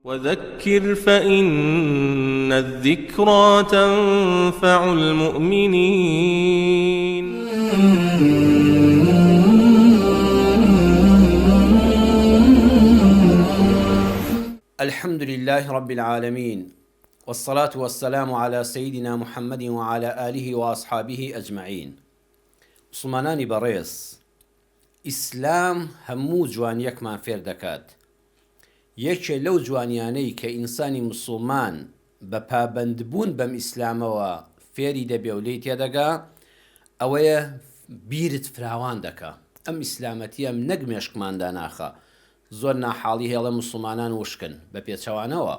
وذكر فإن الذكرى تنفع المؤمنين. الحمد لله رب العالمين، والصلاة والسلام على سيدنا محمد وعلى آله وأصحابه أجمعين. مسلمانانی بەڕێز، ئیسلام هەموو جوانیەکمان فێر دەکات. یەکێ لەو جوانیانەی کە ئینسانی مسلمان بە پابەندبوون بەم ئیسلامەوە فێری دەبێ و لێی تێدەگا، ئەوەیە بیرت فراوان دەکا. ئەم ئیسلامەتیە نەک مێشکماندا ناخە. زۆر ناحاڵی هێڵە مسلمانان وشکن بە پێچەوانەوە.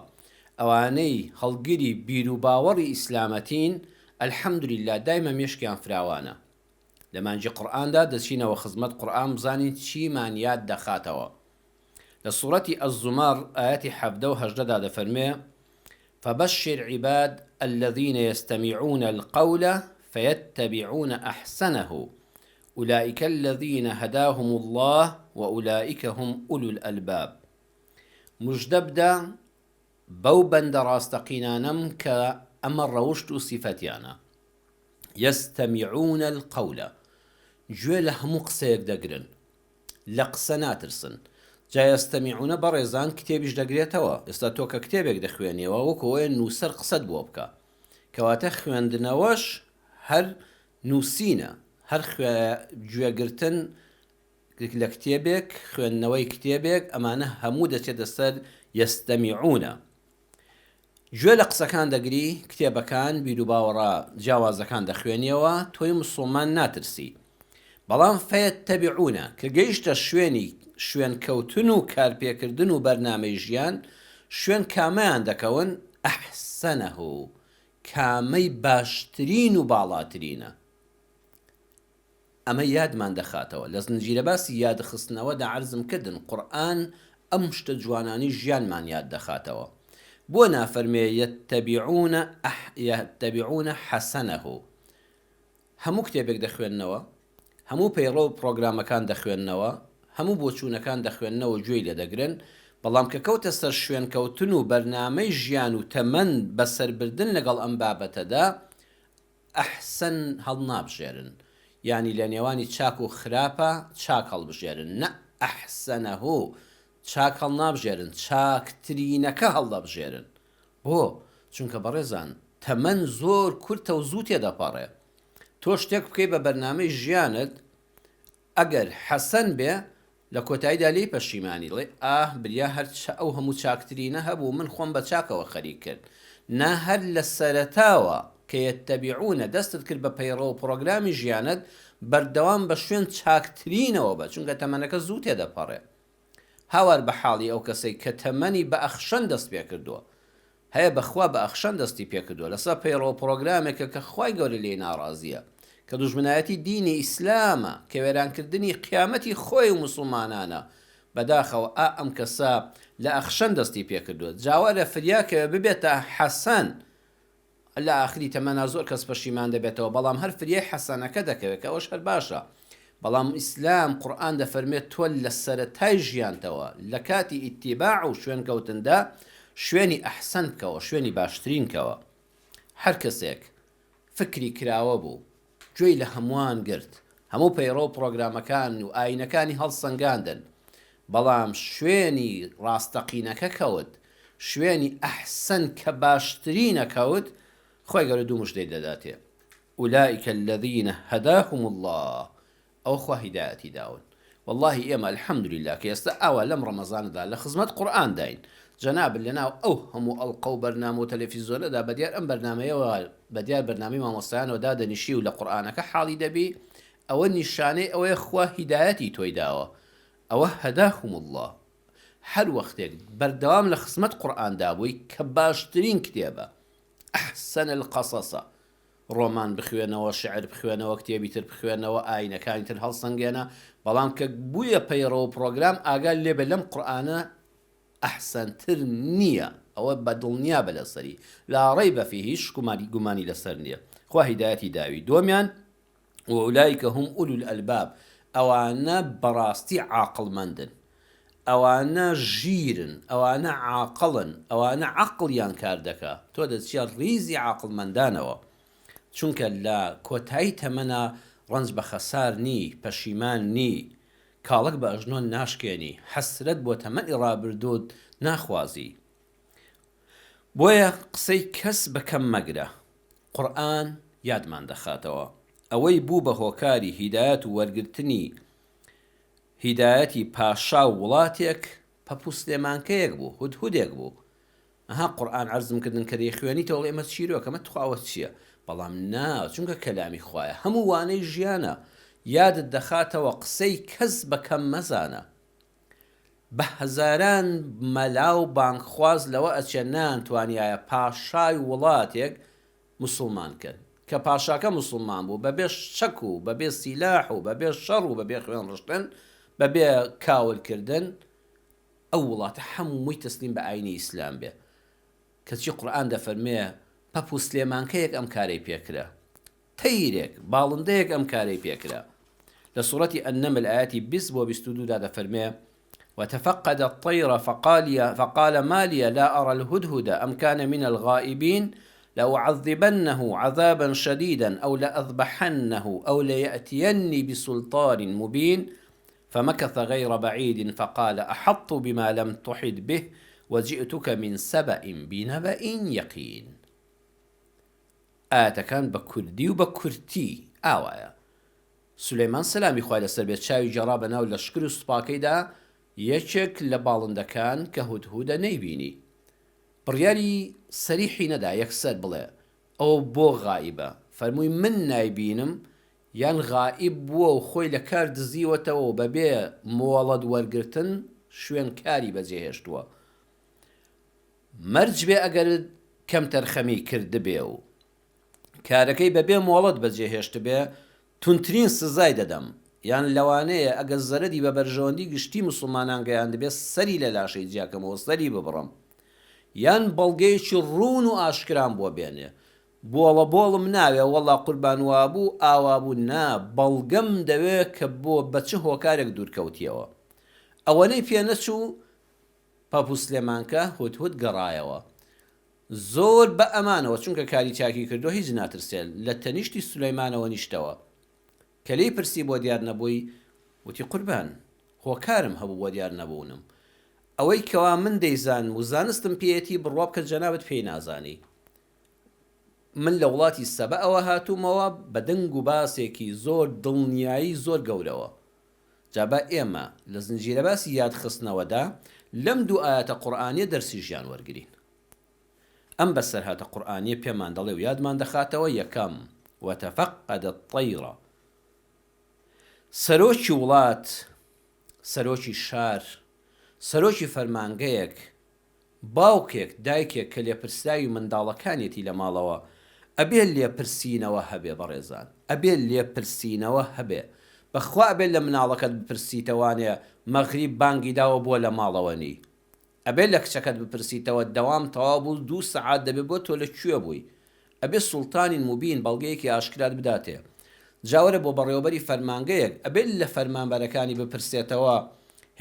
ئەوانەی هەڵگیری بیر و باوەڕی ئیسلامەتین، ئەلحەمدولیلا دایمە مێشکیان فراوانە. لە مانجی قورئاندا دەچینەوە خزمەت قورئان بزانین چیمان یاد دەخاتەوە. لە سوورەتی ئەززومەر ئایەتی 17 و 18 دا دەفەرمێ: فبشر عباد الذين يستمعون القول فيتبعون أحسنه أولئك الذين هداهم الله وأولئك هم أولو الألباب. مجدبدا بەو بەندە ڕاستەقینانەم کە ئەمە ڕەوشت و سیفەتیانە. يستمعون القول، گوێ لە هەموو قسەیەک دەگرن، لە قسە ناترسن. جا يستمعون بەڕێزان کتێبیش دەگرێتەوە. ئێستا تۆ کە کتێبێک دەخوێنیەوە وەکەوەیە نووسەر قسەت بۆ بکە، کەواتە خوێندنەوەش هەر نووسینە، هەر گوێگرتن لە کتێبێک، خوێندنەوەی کتێبێک، ئەمانە هەموو دەچێتە سەر يستمعونە. گوێ لە قسەکان دەگری، کتێبەکان، بیر و باوەڕە جیاوازەکان دەخوێنیەوە، تۆی مسلمان ناترسی. بەڵام فەیەتەبیعونە کە گەیشتە شوێن کەوتن و کارپێکردن و بەرنامەی ژیان، شوێن کامەیان دەکەون؟ ئەحسەنەه، کامەی باشترین و باڵاترینە. ئەمە یادمان دەخاتەوە. لە زنجیرە باسی یادخستنەوەدا عەرزم کردن قورئان ئەم شتە جوانانی ژیانمان یاد دەخاتەوە. بۆ نافەرمێ یەتەبیعونە حەسەنەه. هەموو کتێبێک دەخوێننەوە، هەموو پەیڕۆ و پرۆگرامەکان دەخوێننەوە، هەموو بۆچوونەکان دەخوێننەوە، گوێی لێ دەگرن. بەڵام کە کەوتە سەر شوێن کەوتن و بەرنامەی ژیان و تەمەند بەسەربردن لەگەڵ ئەم بابەتەدا، ئەحسەن هەڵنابژێرن. یعنی لە نێوانی چاک و خراپە چاک هەڵبژێرن. نە، ئەحسەنەه، چاک هەڵنابژێرن، چاکترینەکە هەڵدەبژێرن. بۆ؟ چونکە بەڕێزان تەمەند زۆر کورتە و زوو تێدەپەڕێ. تۆ شتێک بکەی بە بەرنامەی ژیانت، ئەگەر حەسەن بێ، لە کۆتاییدا لێی پەشیمانی دڵێ بریا هەر ئەو هەموو چاکترینە هەبوو، من خۆم بە چاکەوە خەریک کرد. نا، هەر لە سەرەتاوە کە یەتەبیعونە دەستت کرد بە پەیڕۆ و پرۆگرامی ژیانت، بەردەوام بە شوێن چاکترینەوە بە، چونکە تەمەنەکە زوو تێدەپەڕێ. هاوار بە حاڵی ئەو کەسەی کە تەمەنی بە ئەخشەن دەست پێ کردووە، هەیە بەخوا بە ئەخشەن دەستی پێ کردووە لەسەر پەیڕۆ و پرۆگرامێکە کە خوای گەورە لێی ناڕازیە، کە دوژمنایەتی دینی ئیسلامە، کە وێرانکردنی قیامەتی خۆی و مسلمانانە. بەداخەوە ئەم کەسە لە ئەخشەن دەستی پێ کردووە. جاوا لە فریاکە ببێتە حەسەن، لە ئاخری تەمەنا زۆر کەس پەشیمان دەبێتەوە، بەڵام هەر فریای حەسەنەکە دەکەوێت، کە ئەوەش هەر باشە. بەڵام ئیسلام قورئان دەفەرمێت تۆ لە سەرەتای ژیانتەوە، لە کاتی ئیتیباع و شوێن کەوتندا، شوێنی ئەحسەن بکەوە، شوێنی باشترین کەوە. هەر کەسێک فکری کراوە بوو، گوێی لە هەمووان گرت، هەموو پەیڕۆ و پرۆگرامەکان و ئاینەکانی هەڵسەنگاندن، بەڵام شوێنی ڕاستەقینەکە کەوت، شوێنی ئەحسەن کە باشترینە کەوت، خۆی گەورە دوو مژدەی دەداتێ: ئولائیکە الذینە هەداهم الله. ئەو خوا هیدایەتی داون. واللهی ئێمە الحەمدولیلا کە ئێستا ئاوا لەم ڕەمەزانەدا لە خزمەت قورئان داین. جەناب لەناو ئەو هەموو ئەڵقە و بەرنامە و تەلەڤیزۆنەدا بەدیار ئەم بەرنامەیەوە، بەدیار بەرنامەی مامۆستایانەوە دادەنیشی و لە قورئانەکە حاڵی دەبی، ئەوە نیشانەی ئەوەیە خوا هیدایەتی تۆی داوە. ئەوە هەداهم الله. هەر وەختێک بەردەوام لە خزمەت قورئاندا بووی کە باشترین کتێبە، ئەحسەن القەسەسە، ڕۆمان بخوێنەوە، شعر بخوێنەوە، کتێبی تر بخوێنەوە، ئاینەکانی تر هەڵسەنگێنە، بەڵام کە بوویە پەیڕۆ و پرۆگرام، ئاگال لێبێ لەم قورئانە ئەحسەنتر نییە. ئەوە بەدڵنیا بە لەسەری، لا ڕەیبە فیه، هیچ گومانی لەسەر نییە. خوا هیدایەتی داوی. دووەمیان: وأولئك هم أولو الألباب، ئەوانە بەڕاستی عاقڵمەندن. ئەوانە ژیرن، ئەوانە عاقڵن، ئەوانە عەقڵیان کار دەکا، تۆ دەچیە ڕیزی عاقڵمەندانەوە، چونکە لە کۆتایی تەمەنە ڕەنج بە خەسار نی، پەشیمان نی، کاڵک بە ئەژنۆ ناشکێنی، حەسرەت بۆ تەمەنی ڕابردوود ناخوازی. بۆیە قسەی کەس بەکەم مەگرە. قورئان یادمان دەخاتەوە ئەوەی بوو بە هۆکاری هیدایەت و وەرگرتنی هیدایەتی پاشا و وڵاتێک پەپوسلێمانکەیەک بوو، هودهودێک بوو. ئەها قورئان عەرزم کردن کە دەیخوێنیتەوە ئێمە چیرۆکە ئەمە تخواوە چییە؟ بەڵام نا، چونکە کەلامی خوایە، هەموو وانەی ژیانە، یادت دەخاتەوە قسەی کەس بەکەم مەزانە. بە هەزاران مەلا و بانکخواز لەوە ئەچێ نانتوانیایە پاشای وڵاتێک موسڵمان کرد کە پاشاکە موسڵمان بوو، بەبێ شەک و بەبێ سیلاح و بەبێ شەڕ و بەبێ خوێن ڕشتن، بەبێ کاولکردن، ئەو وڵاتە هەمووی تەسلیم بە ئاینی ئیسلام بێ. کەچی قورئان دەفەرمێ پەپوسلێمانکەیەک ئەم کارەی پێکرا، تەیرێک باڵندەیەک ئەم کارەی پێکرا. لە سوورەتی ئەننەمل ئایەتی 20 بۆ 22 دا دەفەرمێ وتفقد الطير فقال ما لي لا أرى الهدهد أم كان من الغائبين لأعذبنه عذابا شديدا أو لأذبحنه أو ليأتيني بسلطان مبين فمكث غير بعيد فقال أحط بما لم تحط به وجئتك من سبأ بنبأ يقين. كان بكردي وبكرتي آوايا سليمان سلامي خوالي سربيت شاوي جرابنا ولا شكر سباكيدا یەکێک لە باڵندەکان کە هودهودە نەیبینی، بڕیاری سەریحی نەدا یەکسەر بڵێ ئەو بۆ غائیبە، فەرمووی من نایبینم یان غائیب بووە و خۆی لە کار دزیوەتەوە و بەبێ مۆڵەت وەرگرتن شوێن کاری بەجێهێشتووە. مەرج بێ ئەگەر کەم تەرخەمی کرد بێ و کارەکەی بەبێ مۆڵەت بەجێهێشت بێ تونترین سزای دەدەم، یان لەوانەیە ئەگە زەرەری بە بەرژەوەندی گشتی موسڵمانان گەیاند بێ سەری لە لاشەی جیاکەمەوە سەری ببڕم، یان بەڵگەیەکی ڕوون و ئاشکران بۆ بێنێ، بۆڵە بۆڵم ناوێ وەڵا قوربان وابوو ئاوابوو، نا بەڵگەم دەوێت کە بۆ بەچ هۆکارێک دوورکەوتیەوە. ئەوەنەی پێ نەچوو پەپوسلێمانکە هودهود گەڕایەوە، زۆر بە ئەمانەوە چونکە کاری چاکی کردو هیچ ناترسێت، لە تەنیشتی سولەیمانەوە نیشتەوە کە لێی پرسی بۆ دیار نەبووی، وتی قوربان هۆکارم هەبوو بۆ دیار نەبوونم، ئەوەی کەوا من دەیزانم و زانستم پێیەتی بڕوا بکە جەنابەت پێی نازانی. من لە وڵاتی سەبە ئەوە هاتوومەوە بە دەنگ و باسێکی زۆر دڵنیایی زۆر گەورەوە. جابا ئێمە لە زنجیرە باسی یادخستنەوەدا لەم دوو ئاەتە قورئانیە دەرسی ژیان وەرگرین. ئەم بەسەرهاتە قورئانیە پێمان دەڵێ و یادمان دەخاتەوە یەکەم وتفقد الطير، سەرۆکی وڵات، سەرۆکی شار، سەرۆکی فەرمانگەیەک، باوکێک دایکێک کە لێپرسراوی منداڵەکانێتی لە ماڵەوە ئەبێ لێپرسینەوە هەبێ بەڕێزان، ئەبێ لێپرسینەوە هەبێ، بەخوا ئەبێ لە مناڵەکەت بپرسیتەوانێ مەغریب بانگی داوە بۆ لە ماڵەوە نی، ئەبێ لە کچەکەت بپرسیتەوە دەوام تەواو بوو 2 سەعات دەبێ بۆ تۆ لەکوێ بووی، ئەبێ سوڵتانی مبین بەڵگەیەکی ئاشکرات بداتێ. جاوەرە بۆ بەڕێوەبەری فەرمانگەیەک ئەبێت لە فەرمانبەرەکانی بپرسێتەوە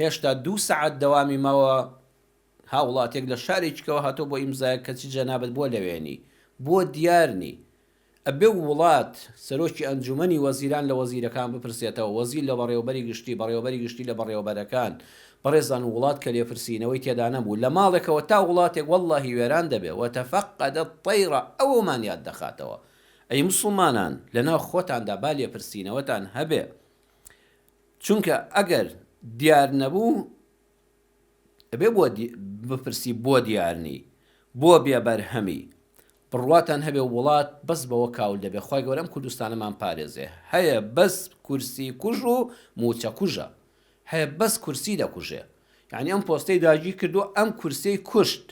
هێشتا 2 سەعات دەوامی ماوە هاوڵاتێک لە شارێکەوە هاتۆ بۆ ئیمزایە کەچی جەنابەت بۆ لەوێنی بۆ دیارنی، ئەبێ وڵات سەرۆکی ئەنجومەنی وەزیران لە وەزیرەکان بپرسێتەوە، وەزیر لە بەڕێوەبەری گشتی، بەڕێوەبەری گشتی لە بەڕێوەبەرەکان. بەڕێزان وڵات کە لێپرسینەوەی تێدا نەبوو لە ماڵێکەوە تا وڵاتێک وەڵڵاهی وێران دەبێ. وتفقد الطير ئەومان یاد دەخاتەوە. ئەی موسڵمانان لەناو خۆتاندا با لێپرسینەوەتان هەبێ، چونکە ئەگەر دیار نەبوو ئەبێ بپرسی بۆ دیارنی، بۆ بێبەرهەمی، بڕواتان هەبێ وڵات بەس بەوە کاول دەبێ. خوای گەورە ئەم کوردستانەمان پارێزێ، هەیە بەس کورسی کوژ و موچە کوژە، هەیە بەس کورسی دەکوژێ، یعنی ئەم پۆستەی داگیر کردو ئەم کورسەی کوشت،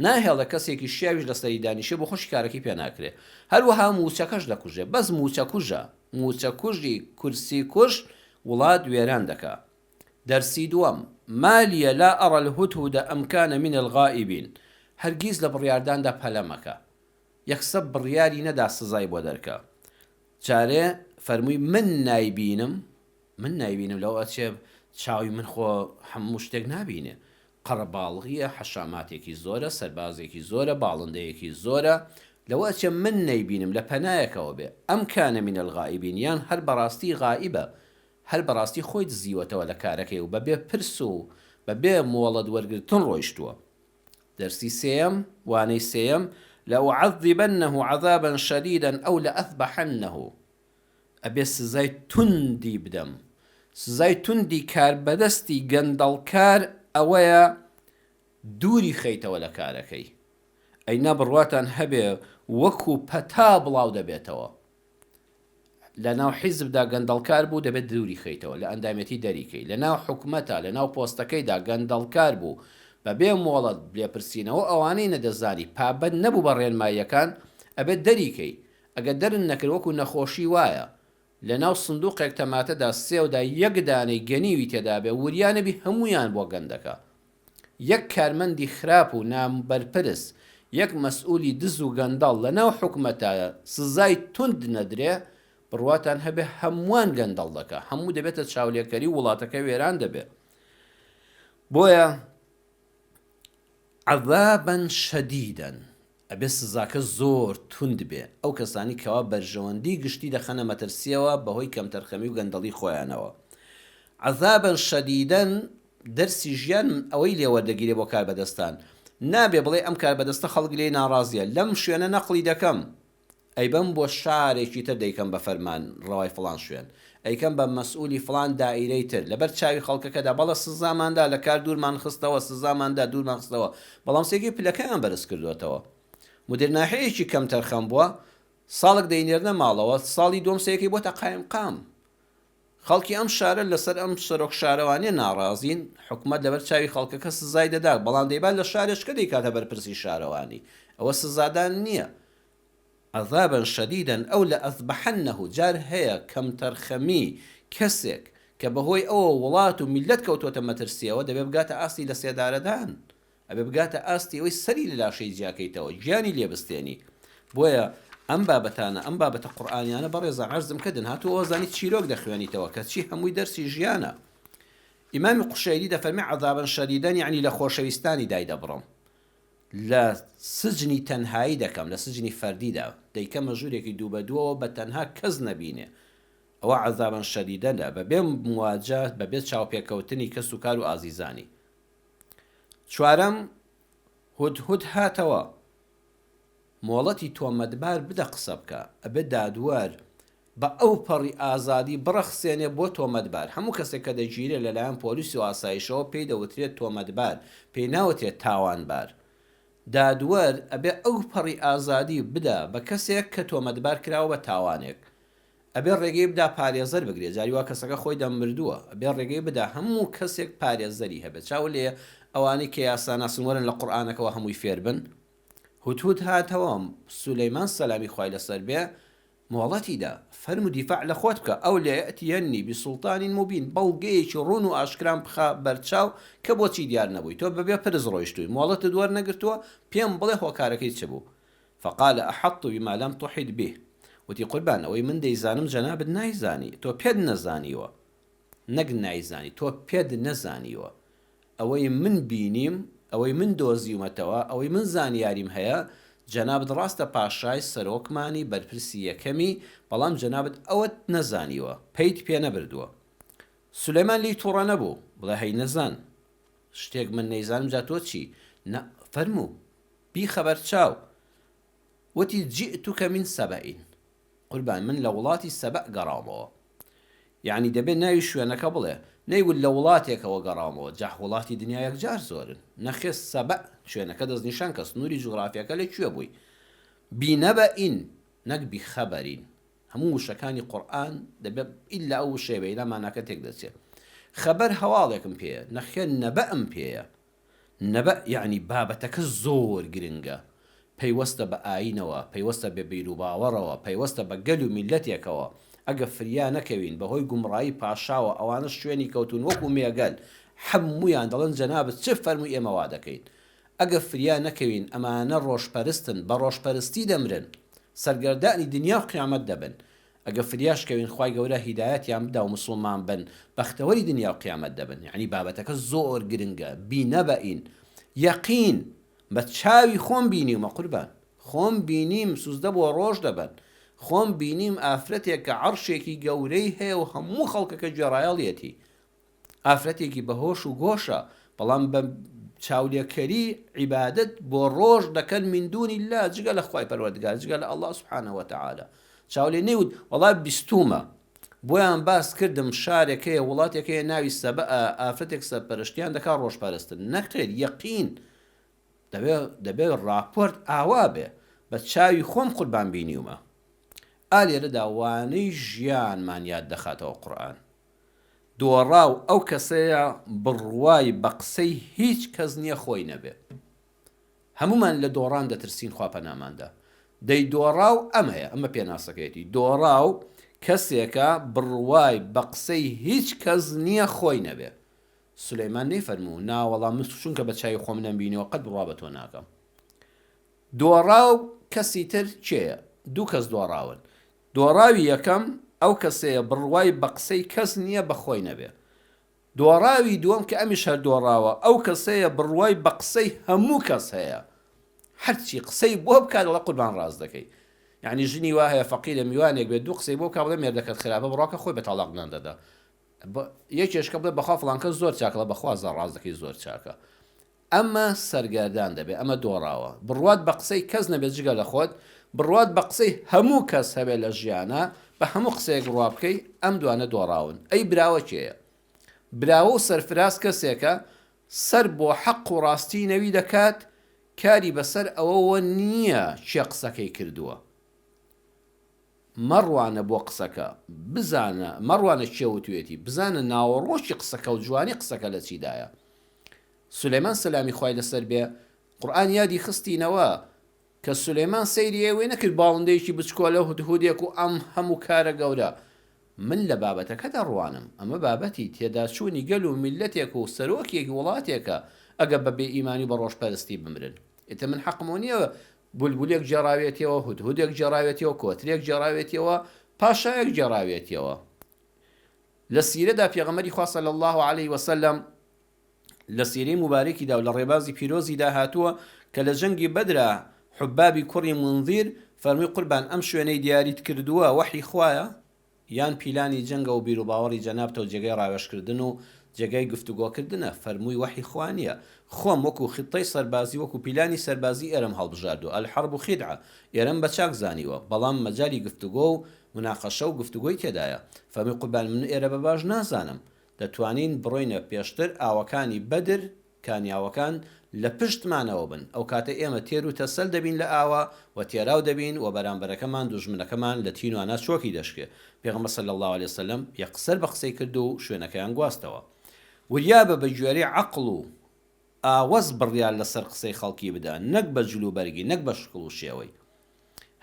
ناهێڵە کەسێکی شیاویش لەسەری دانیشێ بۆ خۆشی کارەکەی پێ ناکرێ، هەروەها موچەکەش دەکوژێ، بەس موچە کوژە، موچە کوژی کورسی کوش وڵات وێران دەکا. دەرسی دووەم ما لي لا أرى الهدهد أم كان من الغائبين، هەرگیز لە بڕیارداندا پەلە مەکە، یەکسەر بڕیاری نەدا سزای بۆ دەرکە. جارێ فەرمووی من نایبینم لەوە چاوی من خۆ هەموو شتێک نابینێ قەرەباڵغیە حەشاماتێکی زۆرە سەربازێکی زۆرە باڵندەیەکی زۆرە لەوە چە من نەیبینم لە پەنایەکەوە بێ ئەم کانە منە الغائبین یان هەر بەڕاستی غائبە هەر بەڕاستی خۆی دزیوەتەوە لە کارەکەی و بەبێ پرس و بەبێ مۆڵەت وەرگرتن ڕۆیشتووە دەرسی سێم وانەی سێم لأعذبنه عذابا شديدا أو لأذبحنه ئەبێ سزای توندی بدەم سزای توندی کار بەدەستی گەندەڵکار ئەوەیە دووری خەیتەوە لە کارەکەی ئەینا بڕواتان هەبێ وەکو پەتا بڵاو دەبێتەوە لە ناو حیزبدا گەندەڵکار بوو دەبێت دووری خەیتەوە لە ئەندامەتی دەریکەی لە ناو حکومەتە لە ناو پۆستەکەیدا گەندەڵکار بوو بەبێ مۆڵەت لێپرسینەوە ئەوانەی نەدەزانی پابەت نەبوو بە ڕێنماییەکان ئەبێت دەریکەی ئەگە دەرن نەکرد وەکو نەخۆشی وایە لە ناو سندوقێک تەماتەدا سێودا یەک دانەی گەنیوی تێدا بێ وریانەبی هەمویان بۆ گەندەکە یەک کارمەندی خراپ و نامبەرپرس یەک مەسئولی دز و گەندەڵ لە ناو حکومەتە سزای توند نەدرێ بڕواتان هەبێ هەمووان گەندەڵ دەکە هەموو دەبێتە چاولێکەری وڵاتەکە وێران دەبێ بۆیە عذابا شديدا ئەبێ سزاکە زۆر توند بێ ئەو کەسانی کەوا بەرژەوەندی گشتی دەخەنە مەترسیەوە بەهۆی کەمتەرخەمی و گەندەڵی خۆیانەوە عذابا شديدا دەرسی ژیان ئەوەی لێوەردەگیرێ بۆ کار بەدەستان نابێ بڵێ ئەم کار بەدەستە خەڵک لێ ناڕازیە لەم شوێنە نەقڵی دەکەم ئەیبەم بۆ شارێکی تر دەیکەم بە فەرمان ڕەوای فڵان شوێن ئەیکەم بە مەسئولی فڵان دائیرەی تر لەبەر چاوی خەڵکەکەدا بەڵە سزاماندا لە کار دوورمان خستەوە سزاماندا دوورمان خستەوە بەڵام سێکی پلەکەیان بەرز کردوێتەوە مدیر ناحەیەکی کەم تەرخەم بووە ساڵک دەینێرنە ماڵەوە ساڵی دوم سەیەکی بۆتە قایم قام خەڵکی ئەم شارە لەسەر ئەم سەرۆک شارەوانیە ناڕازین حکومەت لەبەر چاوی خەڵکەکە سزای دەدا بەڵام دەیبات لە شارێشکە دەیکاتە بەرپرسی شارەوانی ئەوە سزادان نییە عذابا شديدا أو لأذبحنه جار هەیە کەم تەرخەمی کەسێک کە بەهۆی ئەوە وڵات و میلەت کەوتۆتە مەترسیەوە دەبێ بگاتە ئاستی لە سێدارەدان ئەبێ بگاتە ئاستی ئەوەی سەری لە لاشەی جیاکەیتەوە گیانی لێبستێنی بۆیە ئەم بابەتانە ئەم بابەتە قورئانیانە بەڕێزە عەرزم کردن هاتووە ئەوەزانی چیرۆک دەخوێنیتەوە کە چی هەمووی دەرسی ژیانە ئیمامی قوشەیری دەفەرمێ عەذابا شەدیدەن یعنی لە خۆشەویستانی دای دەبڕم لە سجنی تەنهایی دەکەم لە سجنی فەردیدا دەیکەمە ژوورێکی دوو بە دووەوە بە تەنها کەس نەبینێ ئەوە عەذابا شەدیدەنە بەبێ مواجهە بەبێ چاوپێکەوتنی کەس و کار و ئازیزانی چوارەم هودهود هاتەوە مۆڵەتی تۆمەتبار بدە قسە بکە ئەبێ دادوەر بە ئەو پەڕی ئازادی بڕەخسێنێ بۆ تۆمەتبار هەموو کەسێک کە دەگیرێت لەلایەن پۆلیس و ئاسایشەوە پێی دەوترێت تۆمەتبار پێی ناوترێت تاوانبار دادوەر ئەبێ ئەو پەڕی ئازادی بدە بە کەسێک کە تۆمەتبار کراوە بە تاوانێک ئەبێ ڕێگەی بدا پارێزەر بگرێت جاریوا کەسەکە خۆی دەمردووە ئەبێ ڕێگەی بدا هەموو کەسێک پارێزەری هەبێت چاو لێ ئەوانەی کە یاساناسنوەرن لە قورئانەکەەوە هەمووی فێر بن هودهود هاتەوە سولەیمان سەلامی خوای لەسەر بێ مۆڵەتیدا فەرمو دیفاع لە خۆت بکە ئەو لە یەتیەنی بسوڵتانی مبین بەڵگەیەکی ڕوون و ئاشکران بخا بەرچاو کە بۆچی دیار نەبووی تۆ بەبێ پرز ڕۆیشتووی مۆڵەتت دووەر نەگرتووە پێم بڵێ هۆکارەکەی چ بوو فقال أحط بما لم تحط به وتی قوربان ئەوەی من دەیزانم جەنابت نایزانی تۆ پێت نەزانیوە نەک نایزانی تۆ پێت نەزانیوە ئەوەی من بینیم ئەوەی من دۆزیومەتەوە ئەوەی من زانیاریم هەیە جەنابت ڕاستە پاشای سەرۆکمانی بەرپرسی یەکەمی بەڵام جەنابت ئەوەت نەزانیوە پەیت پێ نەبردووە سولەیمان لی تووڕە نەبوو بڵێ هەی نەزان شتێک من نەیزانم جا تۆ چی فەرموو بی خەبەر چاو وتی جئتك من سەبەئ قوربان من لە وڵاتی سەبەء گەڕامەوە یعنی دەبێت ناوی شوێنەکە بڵێ نەیگوت لە وڵاتێکەوە گەڕامەوە جا وڵاتی دنیا یەکجار زۆرن نەخێت سەبەء شوێنەکە دەستنیشان کە سنووری جوغرافیەکە لەکوێ بووی بینەبەئین نەک بیخەبەرین هەموو وشەکانی قورئان دەبێت ئیلا ئەو وشەیە بە ماناکە تێک دەچێت خەبەر هەواڵێکم پێیە نەخێت نەبەئم پێیە نەبەء یعنی بابەتەکە زۆر گرنگە پەیوەستە بە ئاینەوە پەیوەستە بە بیر و باوەڕەوە پەیوەستە بە گەل و میلەتێکەوە ئەگە فریا نەکەوین بەهۆی گومڕایی پاشاوە ئەوانە شوێنی کەوتون وەکو مێگەل هەموویان دەڵێن جەنابەت چ فەرمووی ئێمە وا دەکەین ئەگە فریا نەکەوین ئەمانە ڕۆژپەرستن بە ڕۆژپەرستی دەمرن سەرگەردانی دنیا و قیامەت دەبن ئەگە فریاشکەوین خوای گەورە هیدایەتیان بدا و مسلمان بن بەختەوەری دنیا و قیامەت دەبن. یعنی بابەتەکە زۆر گرنگە. بینەبەئین یەقین بە چاوی خۆم بینیومە قوربان، خۆم بینیم سوزدە بۆ ڕۆژ دەبن، خۆم بینیم ئافرەتێک کە عەرشێکی گەورەی هەیە و هەموو خەڵکەکە گوێڕایەڵیەتی، ئافرەتێکی بەهۆش و گۆشە، بەڵام بە چاولێکەری عیبادەت بۆ ڕۆژ دەکەن من دونی الله جگە لە خوای پەروەردگار، جگە لە ئەڵڵا سوبحانەه وتەعالە. چاولێ نەیوت وەڵا بیستومە بۆیان باس کردم شارێکەیە وڵاتێکەیە ناوی سەبە ئافرەتێک سەرپەرشتیان دەکا ڕۆژپەرستن. نەخێر یەقین دەبێت ڕاپۆرت ئاوا بێ بە چاوی خۆم قوربان بینیومە. ئالێرەدا وانەی ژیانمان یاد دەخاتەوە قورئان. دۆڕاو ئەو کەسەیە بڕوای بە قسەی هیچ کەس نییە خۆی نەبێ. هەمومان لە دۆڕان دەترسین خوا پەناماندا. دەی دۆڕاو ئەمەیە، ئەمە پێناسەکەیەتی. دۆڕاو کەسێکە بڕوای بە قسەی هیچ کەس نییە خۆی نەبێ. سولەیمان نەیفەرموو ناوەڵام چونکە بە چاوی خۆم نەمبینیەوە قەت بڕوا بە تۆ ناکەم. دۆڕاو کەسی تر چێیە؟ دوو کەس دۆڕاون. دۆڕاوی یەکەم ئەو کەسەیە بڕوای بە قسەی کەس نییە بە خۆی نەبێ. دۆڕاوی دووەم کە ئەمیش هەر دۆڕاوە ئەو کەسەیە بڕوای بە قسەی هەموو کەس هەیە، هەرچی قسەی بۆ بکات وڵا قوربان ڕاز دەکەی. یعنی ژنی وا هەیە فەقیرە میوانێک بێت دوو قسەی بۆ بکات بڵێ مێردەکەت خراپە بڕاکە خۆی بە تاڵاق ناندەدا. یەکێشکە بڵێ بەخوا فڵان کەس زۆر چاکە، بەخوا ڕاز دەکەی زۆر چاکە. ئەمە سەرگەردان دەبێت، ئەمە دۆڕاوە. بڕوات بە قسەی کەس نەبێت جگە لە خۆت، بڕوات بە قسەی هەموو کەس هەبێت لە ژیانە بە هەموو قسەیەک ڕوا بکەی، ئەم دوانە دۆڕاون. ئەی براوە کێیە؟ براوە و سەرفراز کەسێکە سەر بۆ حەق و ڕاستی نەوی دەکات، کاری بەسەر ئەوەوە نییە چێ قسەکەی کردووە. مەڕوانە بۆ قسەکە بزانە، مەڕوانە چێوتوێتی بزانە ناوەڕۆکی قسەکە و جوانی قسەکە لە چیدایە. سولەیمان سەلامی خوای لەسەر بێ قورئان یادی خستینەوە کە سولەیمان سەیری ئێوێ نەکرد باڵندەیەکی بچکۆلە هودهودێک و ئەم هەموو کارە گەورە. من لە بابەتەکەدا ڕوانم، ئەمە بابەتی تێداچوونی گەل و میلەتێک و سەرۆکێکی وڵاتێکە ئەگە بە بێ ئیمانی بە ڕۆژپەرستی بمرن. ئێتە من حەقم نییە بولبولێک جێڕاوێتیەوە، هودهودێک جێڕاوێتیەوە، کۆترێک جێڕاوێتیەوە، پاشایەک جێڕاوێتیەوە. لە سیرەدا پێغەمبەری خوا صلی الله علیه وسلم لە سیرەی مبارەکیدا و لە ڕێبازی پیرۆزیدا هاتووە کە لە جەنگی بەدرا حبابی کوڕی منذیر فەرمووی قوربان ئەم شوێنەی دیاریت کردووە وەحی خوایە یان پیلانی جەنگە و بیر و باوەڕی جەنابتە و جێگەی ڕاوێشکردن و جێگەی گفتوگۆکردنە؟ فەرمووی وەحی خوا نییە، خۆم وەکو خیتەی سەربازی وەکو پیلانی سەربازی ئێرەم هەڵبژاردووە، ئەلحەرب خیدعە، ئێرەم بە چاک زانیوە، بەڵام مەجالی گفتوگۆ و مناقەشە و گفتوگۆی تێدایە. فەرمووی قوربان من ئێرە بە باش نازانم، دەتوانین بڕۆینە پێشتر ئاوەکانی بەدر کانیاوەکان لە پشتمانەوە بن، ئەو کاتە ئێمە تێر و تەسەل دەبین لە ئاوا و تێراو دەبین و بەرامبەرەکەمان دوژمنەکەمان لە تین و ئانا چۆکی دەشکێ. پێغەمبەر صلی الله علیه وسلم یەقسەر بە قسەی کرد و شوێنەکەیان گواستەوە. وریابە بە گوێرەی عەقڵ و ئاوەز بڕیان لەسەر قسەی خەڵکی بدەن، نەک بە جلوبەرگی، نەک بە شکڵ و شێوەی.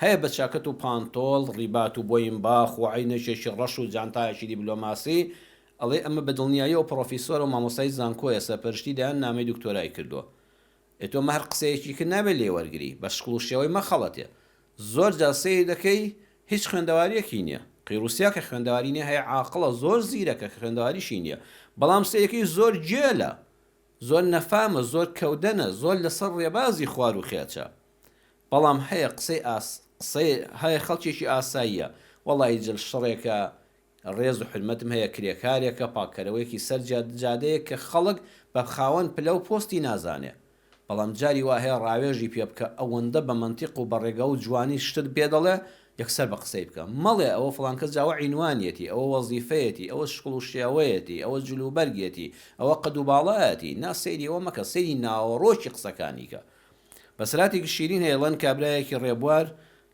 هەیە بە چاکەت و پانتۆڵ ڕیبات و بۆیم باخ و عینەشێکی ڕەش و جانتایەکی دیبلۆماسی ئەڵێ ئەمە بە دڵنیایی و پرۆفیسۆر و مامۆستای زانکۆیە سەرپەرشتی دایان نامەی دکتۆرای کردووە. ئێتۆ مە هەر قسەیەکی کرد نابێت لێوەرگری بە شکڵ و شێوەی مەخەڵەتێ. زۆر جا سەیر دەکەی هیچ خوێندەواریەکی نییە. قیروسیا کە خوێندەواری نییە هەیە عاقڵە زۆر زیرەکە خوێندەواریشی نییە، بەڵام سەیەکەی زۆر جێلە، زۆر نەفامە، زۆر کەودەنە، زۆر لەسەر ڕێبازی خوار و خێچە. بەڵام هەیە قسەی هەیە خەڵکێکی ئاساییە، وەڵی جل شڕێکە ڕێز و حرمەتم هەیە کرێکارێکە پاکەرەوەیەکی سەر جادەیە کە خەڵک بە خاوەن پلە و پۆستی نازانێ، بەڵام جاری وا هەیە ڕاوێژی پێ بکە ئەوەندە بە منتیق و بەڕێگە و جوانی شتت پێ دەڵێ یەکسەر بە قسەی بکە. مەڵێ ئەوە فڵان کەس جاوە عینوانیەتی، ئەوە وەزیفەیەتی، ئەوە شکڵ و شێوەیەتی، ئەوە جلوبەرگێتی، ئەوە قەد و باڵایەتی، ناسەیری ئەوە مەکە، سەیری ناوەڕۆکی قسەکانی کە. بەسەراتێکی شیرین هەیەڵەن کابرایەکی ڕێبوار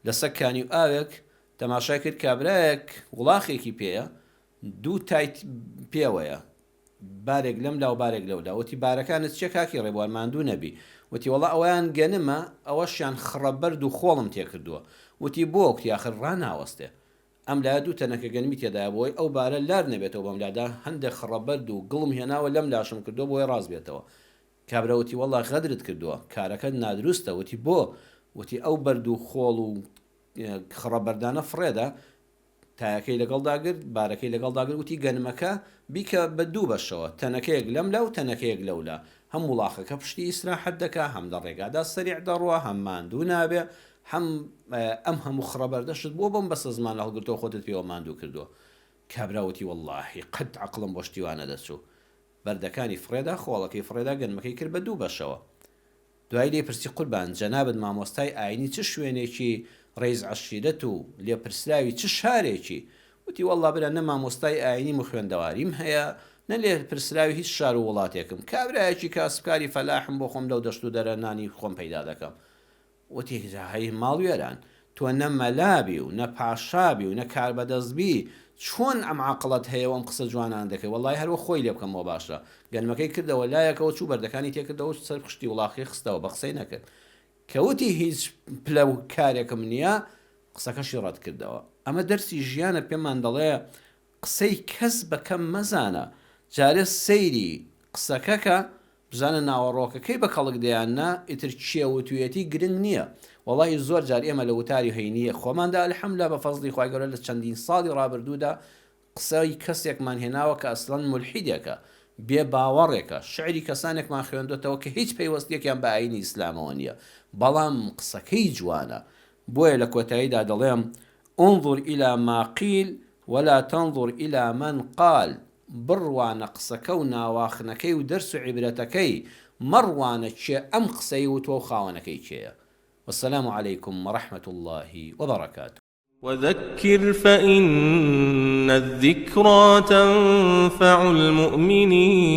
لە سەکانی و ئاوێک تەماشای کرد کابرایەک وڵاخێکی پێیە، دوو تایت پێوەیە، بارێک لەم لا و بارێک لەولا. وتی بارەکانت چێ کاکی ڕێبوار ماندوو نەبی؟ وتی وەڵا ئەویان گەنمە، ئەوەشیان خڕەبەرد و خۆڵم تێ کردووە. وتی بۆ وتی آخر ڕاناوەستێ، ئەم لای دوو تەنەکە گەنمی تێدایە بۆی ئەو بارە لار نەبێتەوە بەم لادا هەندێک خڕەبەرد و گڵم هێناوە لەم لاشم کردووە بۆی ڕاست بێتەوە. کابراوتی وەڵا غەدرت کردووە، کارەکە نادروستە. وتی بۆ؟ وتی ئەو بەرد و خۆڵ و خڕەبەردانە فڕێدا تاکەی لەگەڵداگرت بارەکەی لەگەڵداگرت وتی گەنمەکە بیکە بە دوو بەشەوە تەنەکەیەک لەم لا و تەنەکەیەک لەولا هەم وڵاخەکە پشتی ئیسراحەت دەکا هەم لە ڕێگادا سەریع دەڕوە هەم ماندوو نابێ هەم ئەم هەموو خڕەبەردەشت بۆ بم بەسە زمان لە هەڵگرتەوە خۆتت پێوە ماندوو کردووە کابراوتی واللهی قەت عەقڵم بۆ شتیوانە دەچوو بەردەکانی فڕێدا خۆڵەکەی فڕێدا گەنمەکەی کرد بە دوو بەشەوە دوای لێ پرسی قوربان جەنابەت مامۆستای ئاینی چ شوێنێکی ڕێز عەشیرەت و لێپرسراوی چ شارێکی وتی والله برا نە مامۆستای ئاینیم و خوێندەواریم هەیە نە لێ پرسراوی هیچ شار و وڵاتێکم کابرایەکی کاسبکاری فەلاحم بۆ خۆم لەو دەشت و دەرە نانی خۆم پەیدا دەکەم وتی هەی ماڵوێران تۆ نە مەلابی و نە پاشابی و نە کار بەدەستبی چۆن ئەم عەقڵت هەیە و ئەم قسە جوانان دەکەی وەڵڵی هەروە خۆی لێ بکەمەوە باشە گەنمەکەی کردەوە لایەکەوە چوو بەردەکانی تێکردەوە سەر پشتی وڵاخی خستەوە بە قسەی نەکرد کەوتی هیچ پلە و کارێکم نییە قسەکەشی ڕەت کردەوە ئەمە دەرسی ژیانە پێمان دەڵێ قسەی کەس بەکەم مەزانە جارێ سەیری قسەکەکە بزانە ناوەڕۆکەکەی بە کەڵک دەیاننا ئیتر چێوتوێتی گرنگ نییە وەڵی زۆر جار ئێمە لە وتاری هەینیە خۆماندا الحەمدلله بە فەزلی خوای گەورە لە چەندین ساڵی ڕابردوودا قسەی کەسێکمان هێناوە کە ئەسڵەن مولحیدێکە بێ باوەڕێکە شعری کەسانێکمان خوێندوێتەوە کە هیچ پەیوەستیەکیان بە ئاینی ئیسلامەوە نییە بەڵام قسەکەی جوانە بۆیە لە کۆتاییدا دەڵێم انظر إلى ما قيل ولا تنظر إلى من قال بڕوانە قسەکە و ناواخنەکەی و دەرس و عیبرەتەکەی مەڕوانە چێ ئەم قسەی و تۆ خاوەنەکەی چێیە والسلام عليكم ورحمة الله وبركاته وذكر فإن الذكرى تنفع المؤمنين